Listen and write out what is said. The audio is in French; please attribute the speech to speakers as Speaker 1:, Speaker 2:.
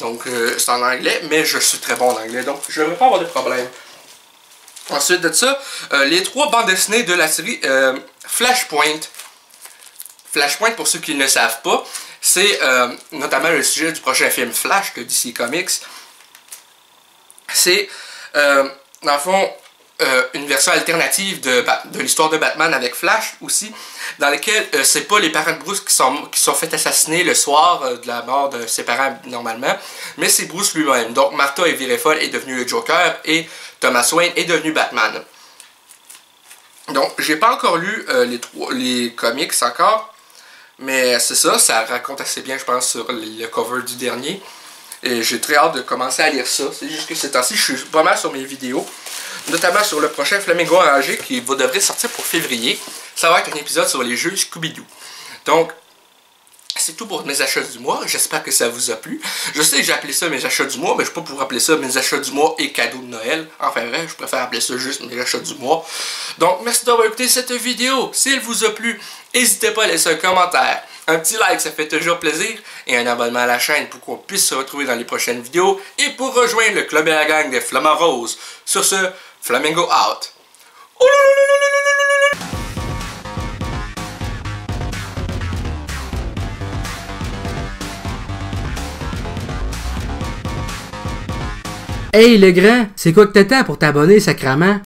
Speaker 1: Donc c'est en anglais, mais je suis très bon en anglais, donc je ne devrais pas avoir de problème. Ensuite de ça, les 3 bandes dessinées de la série Flashpoint. Flashpoint, pour ceux qui ne le savent pas, c'est notamment le sujet du prochain film Flash de DC Comics. C'est, dans le fond, une version alternative de l'histoire de Batman avec Flash aussi, dans laquelle c'est pas les parents de Bruce qui sont fait assassiner le soir de la mort de ses parents normalement, mais c'est Bruce lui-même. Donc Martha est virée folle, est devenue le Joker, et Thomas Wayne est devenu Batman. Donc j'ai pas encore lu les comics encore, mais c'est ça raconte assez bien je pense sur le cover du dernier. Et j'ai très hâte de commencer à lire ça. C'est juste que ces temps-ci, je suis pas mal sur mes vidéos. Notamment sur le prochain Flamingo Enragé qui devrait sortir pour février. Ça va être un épisode sur les jeux Scooby-Doo. Donc, c'est tout pour mes achats du mois. J'espère que ça vous a plu. Je sais que j'ai appelé ça mes achats du mois, mais je ne peux pas pour appeler ça mes achats du mois et cadeaux de Noël. Enfin bref, je préfère appeler ça juste mes achats du mois. Donc, merci d'avoir écouté cette vidéo. S'il vous a plu, n'hésitez pas à laisser un commentaire. Un petit like, ça fait toujours plaisir. Et un abonnement à la chaîne pour qu'on puisse se retrouver dans les prochaines vidéos. Et pour rejoindre le club et la gang des Flamants Roses. Sur ce, Flamingo out.
Speaker 2: Hey le grand, c'est quoi que t'attends pour t'abonner, sacrament?